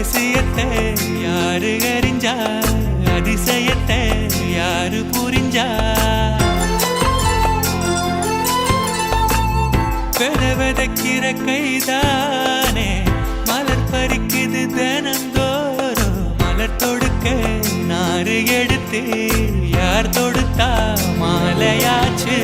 ரகசியத்தை யாரு அறிஞ்சா, அதிசயத்தை யாரு புரிஞ்சா? விதக்கிற கைதானே மலர் பறிக்குது தினந்தோறும். மலர் தொடுக்க நாறு எடுத்து யார் தொடுத்தா மாலையாச்சு.